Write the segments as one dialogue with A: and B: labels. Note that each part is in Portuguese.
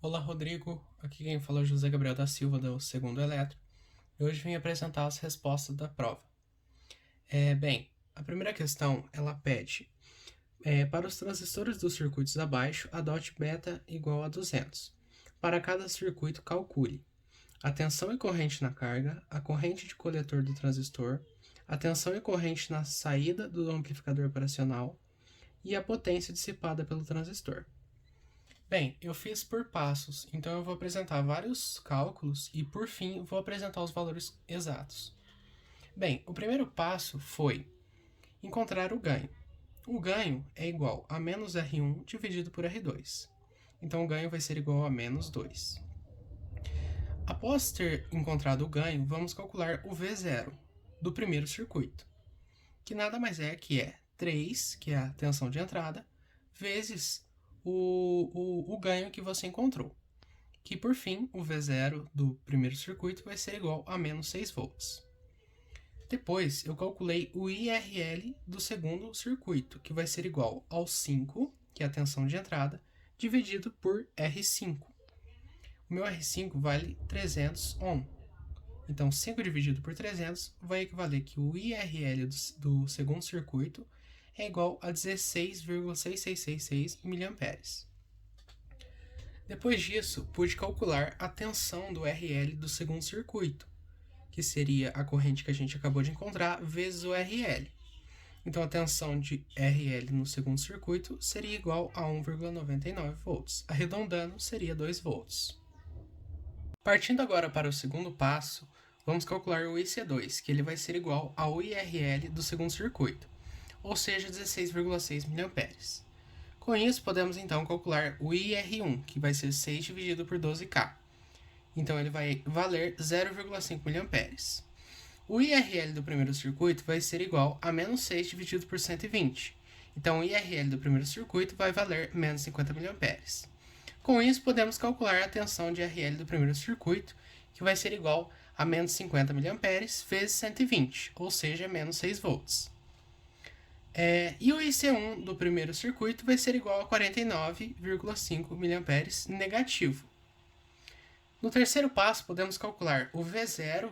A: Olá, Rodrigo. Aqui quem fala é José Gabriel da Silva, do Segundo Eletro. E hoje vim apresentar as respostas da prova. A primeira questão, ela pede, para os transistores dos circuitos abaixo, adote beta igual a 200. Para cada circuito, calcule a tensão e corrente na carga, a corrente de coletor do transistor, a tensão e corrente na saída do amplificador operacional e a potência dissipada pelo transistor. Bem, eu fiz por passos, então eu vou apresentar vários cálculos e, por fim, vou apresentar os valores exatos. Bem, o primeiro passo foi encontrar o ganho. O ganho é igual a menos R1 dividido por R2. Então, o ganho vai ser igual a menos 2. Após ter encontrado o ganho, vamos calcular o V0 do primeiro circuito, que nada mais é que 3, que é a tensão de entrada, vezes o ganho que você encontrou, que por fim o V0 do primeiro circuito vai ser igual a menos 6 volts. Depois eu calculei o IRL do segundo circuito, que vai ser igual ao 5, que é a tensão de entrada, dividido por R5. O meu R5 vale 300 ohm. Então 5 dividido por 300 vai equivaler que o IRL do segundo circuito é igual a 16,6666 mA. Depois disso, pude calcular a tensão do RL do segundo circuito, que seria a corrente que a gente acabou de encontrar, vezes o RL. Então, a tensão de RL no segundo circuito seria igual a 1,99 volts. Arredondando, seria 2 volts. Partindo agora para o segundo passo, vamos calcular o IC2, que ele vai ser igual ao IRL do segundo circuito, ou seja, 16,6 mA. Com isso, podemos então calcular o IR1, que vai ser 6 dividido por 12K. Então, ele vai valer 0,5 mA. O IRL do primeiro circuito vai ser igual a menos 6 dividido por 120. Então, o IRL do primeiro circuito vai valer menos 50 mA. Com isso, podemos calcular a tensão de RL do primeiro circuito, que vai ser igual a menos 50 mA vezes 120, ou seja, menos 6 volts. E o IC1 do primeiro circuito vai ser igual a 49,5 mA negativo. No terceiro passo, podemos calcular o V0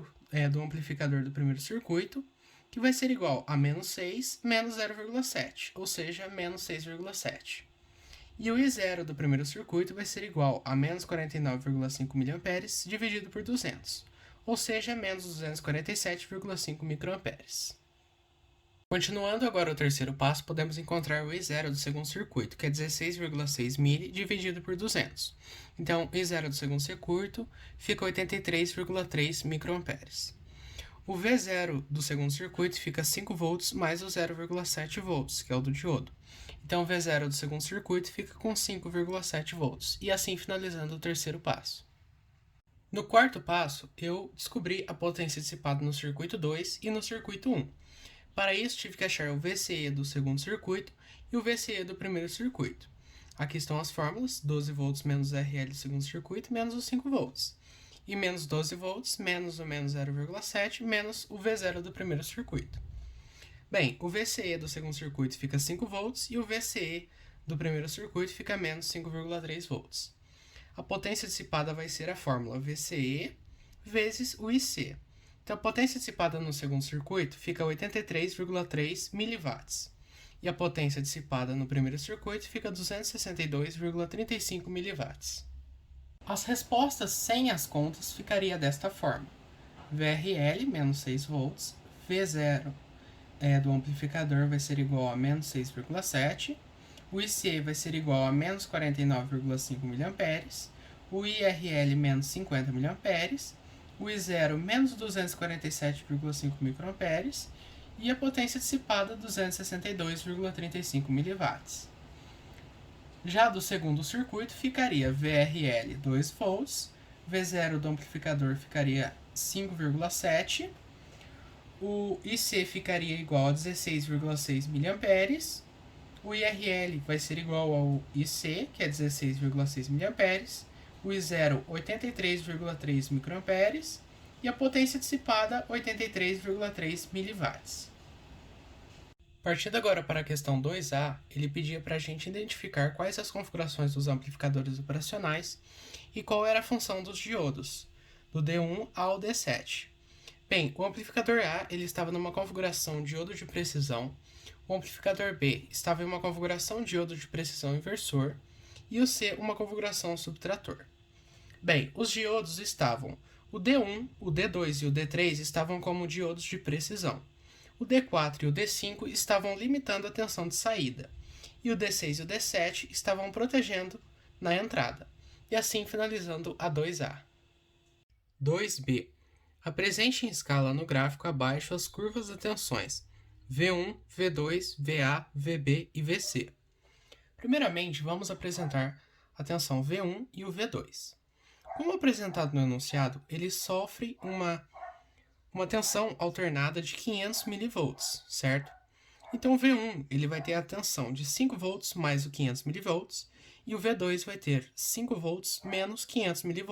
A: do amplificador do primeiro circuito, que vai ser igual a menos 6 menos 0,7, ou seja, menos 6,7. E o I0 do primeiro circuito vai ser igual a menos 49,5 mA dividido por 200, ou seja, menos 247,5 microamperes. Continuando agora o terceiro passo, podemos encontrar o I0 do segundo circuito, que é 16,6 mA dividido por 200. Então, o I0 do segundo circuito fica 83,3 microamperes. O V0 do segundo circuito fica 5 volts mais o 0,7 volts, que é o do diodo. Então, o V0 do segundo circuito fica com 5,7 volts, e assim finalizando o terceiro passo. No quarto passo, eu descobri a potência dissipada no circuito 2 e no circuito 1. Para isso, tive que achar o VCE do segundo circuito e o VCE do primeiro circuito. Aqui estão as fórmulas: 12 volts menos RL do segundo circuito menos os 5 volts. E menos 12 volts menos o menos 0,7 menos o V0 do primeiro circuito. Bem, o VCE do segundo circuito fica 5 volts e o VCE do primeiro circuito fica menos 5,3 volts. A potência dissipada vai ser a fórmula VCE vezes o IC. Então, a potência dissipada no segundo circuito fica 83,3 mW. E a potência dissipada no primeiro circuito fica 262,35 mW. As respostas sem as contas ficaria desta forma: VRL, menos 6 volts, V0 do amplificador vai ser igual a menos 6,7, o IC vai ser igual a menos 49,5 mA, o IRL menos 50 mA, o I0 menos 247,5 microamperes e a potência dissipada 262,35 mW. Já do segundo circuito ficaria VRL 2 volts, V0 do amplificador ficaria 5,7, o IC ficaria igual a 16,6 mA, o IRL vai ser igual ao IC, que é 16,6 mA, o I0 83,3 microamperes e a potência dissipada 83,3 mW. Partindo agora para a questão 2A, ele pedia para a gente identificar quais as configurações dos amplificadores operacionais e qual era a função dos diodos, do D1 ao D7. Bem, o amplificador A ele estava numa configuração diodo de precisão, o amplificador B estava em uma configuração diodo de precisão inversor e o C uma configuração subtrator. Bem, os diodos estavam o D1, o D2 e o D3 estavam como diodos de precisão. O D4 e o D5 estavam limitando a tensão de saída, e o D6 e o D7 estavam protegendo na entrada, e assim finalizando a 2A. 2B. Apresente em escala no gráfico abaixo as curvas de tensões V1, V2, VA, VB e VC. Primeiramente, vamos apresentar a tensão V1 e o V2. Como apresentado no enunciado, ele sofre uma tensão alternada de 500 mV, certo? Então o V1 ele vai ter a tensão de 5 volts mais o 500 mV e o V2 vai ter 5 volts menos 500 mV,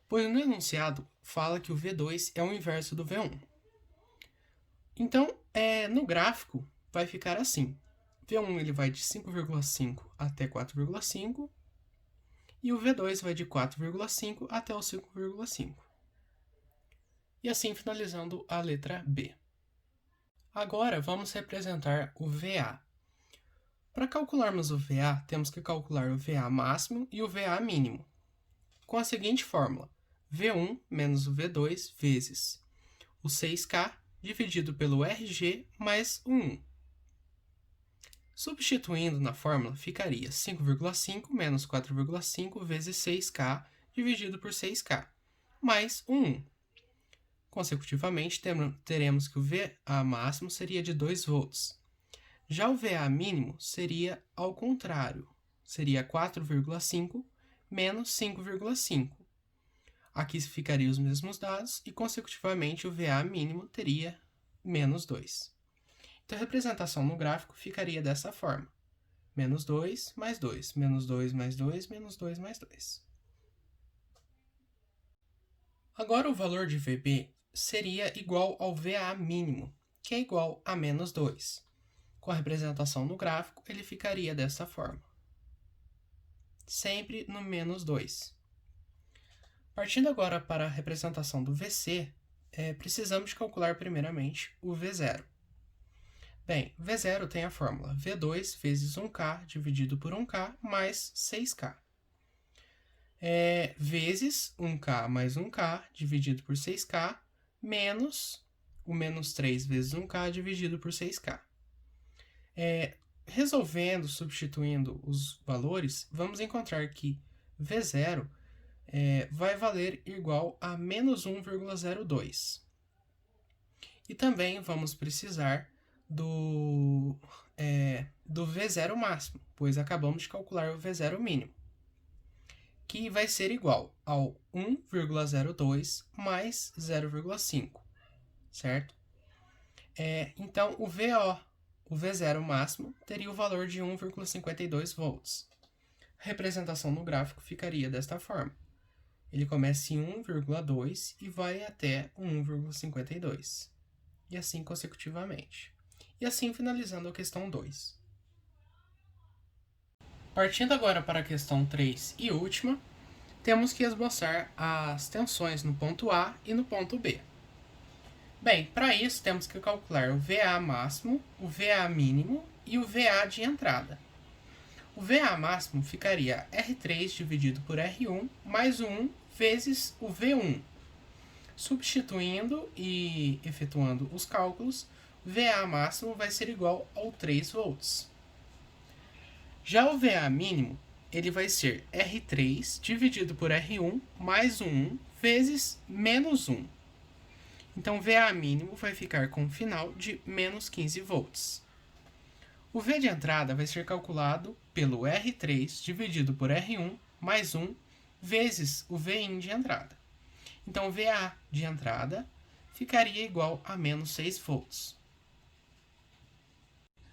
A: pois no enunciado fala que o V2 é o inverso do V1. Então, no gráfico vai ficar assim. V1 ele vai de 5,5 até 4,5 e o V2 vai de 4,5 até o 5,5. E assim finalizando a letra B. Agora vamos representar o VA. Para calcularmos o VA, temos que calcular o VA máximo e o VA mínimo, com a seguinte fórmula: V1 menos o V2 vezes o 6K dividido pelo RG mais o 1. Substituindo na fórmula, ficaria 5,5 menos 4,5 vezes 6K dividido por 6K, mais o 1. Consecutivamente, teremos que o VA máximo seria de 2 volts. Já o VA mínimo seria ao contrário, seria 4,5 menos 5,5. Aqui ficariam os mesmos dados e, consecutivamente, o VA mínimo teria menos 2. Então, a representação no gráfico ficaria dessa forma: menos 2 mais 2, menos 2 mais 2, menos 2 mais 2. Agora, o valor de VB seria igual ao VA mínimo, que é igual a menos 2. Com a representação no gráfico, ele ficaria dessa forma, sempre no menos 2. Partindo agora para a representação do VC, precisamos calcular primeiramente o V0. Bem, V0 tem a fórmula V2 vezes 1K dividido por 1K mais 6K. Vezes 1K mais 1K dividido por 6K menos o menos 3 vezes 1K dividido por 6K. Resolvendo, substituindo os valores, vamos encontrar que V0 vai valer igual a menos 1,02. E também vamos precisar do V0 máximo, pois acabamos de calcular o V0 mínimo, que vai ser igual ao 1,02 mais 0,5, certo? Então, o V0 máximo, teria o valor de 1,52 volts. A representação no gráfico ficaria desta forma. Ele começa em 1,2 e vai até 1,52. E assim consecutivamente. E assim finalizando a questão 2. Partindo agora para a questão 3 e última, temos que esboçar as tensões no ponto A e no ponto B. Bem, para isso temos que calcular o VA máximo, o VA mínimo e o VA de entrada. O VA máximo ficaria R3 dividido por R1 mais 1 vezes o V1. Substituindo e efetuando os cálculos, VA máximo vai ser igual ao 3 volts. Já o VA mínimo, ele vai ser R3 dividido por R1 mais 1 vezes menos 1. Então, VA mínimo vai ficar com um final de menos 15 volts. O V de entrada vai ser calculado pelo R3 dividido por R1 mais 1 vezes o Vin de entrada. Então, VA de entrada ficaria igual a menos 6 volts.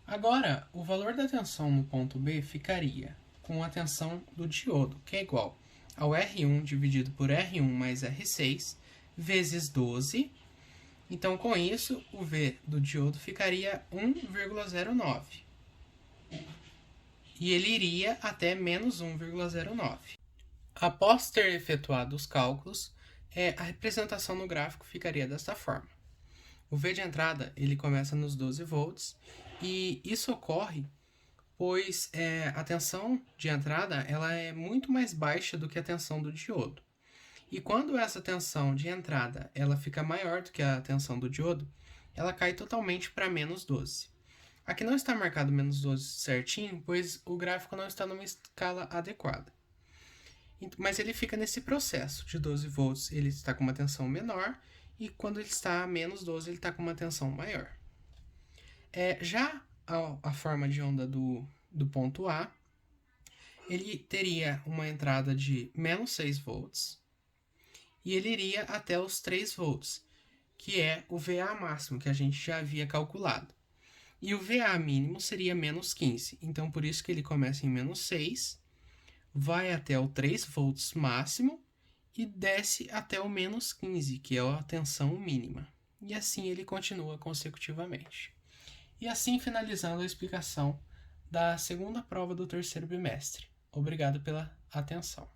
A: Agora, o valor da tensão no ponto B ficaria com a tensão do diodo, que é igual ao R1 dividido por R1 mais R6 vezes 12 Então, com isso, o V do diodo ficaria 1,09. E ele iria até menos 1,09. Após ter efetuado os cálculos, a representação no gráfico ficaria desta forma. O V de entrada ele começa nos 12 volts e isso ocorre pois a tensão de entrada ela é muito mais baixa do que a tensão do diodo. E quando essa tensão de entrada ela fica maior do que a tensão do diodo, ela cai totalmente para menos 12. Aqui não está marcado menos 12 certinho, pois o gráfico não está numa escala adequada. Mas ele fica nesse processo de 12 volts, ele está com uma tensão menor, e quando ele está a menos 12, ele está com uma tensão maior. Já a forma de onda do ponto A, ele teria uma entrada de menos 6 volts, e ele iria até os 3 volts, que é o VA máximo, que a gente já havia calculado. E o VA mínimo seria menos 15, então por isso que ele começa em menos 6, vai até o 3 volts máximo e desce até o menos 15, que é a tensão mínima. E assim ele continua consecutivamente. E assim finalizando a explicação da segunda prova do terceiro bimestre. Obrigado pela atenção.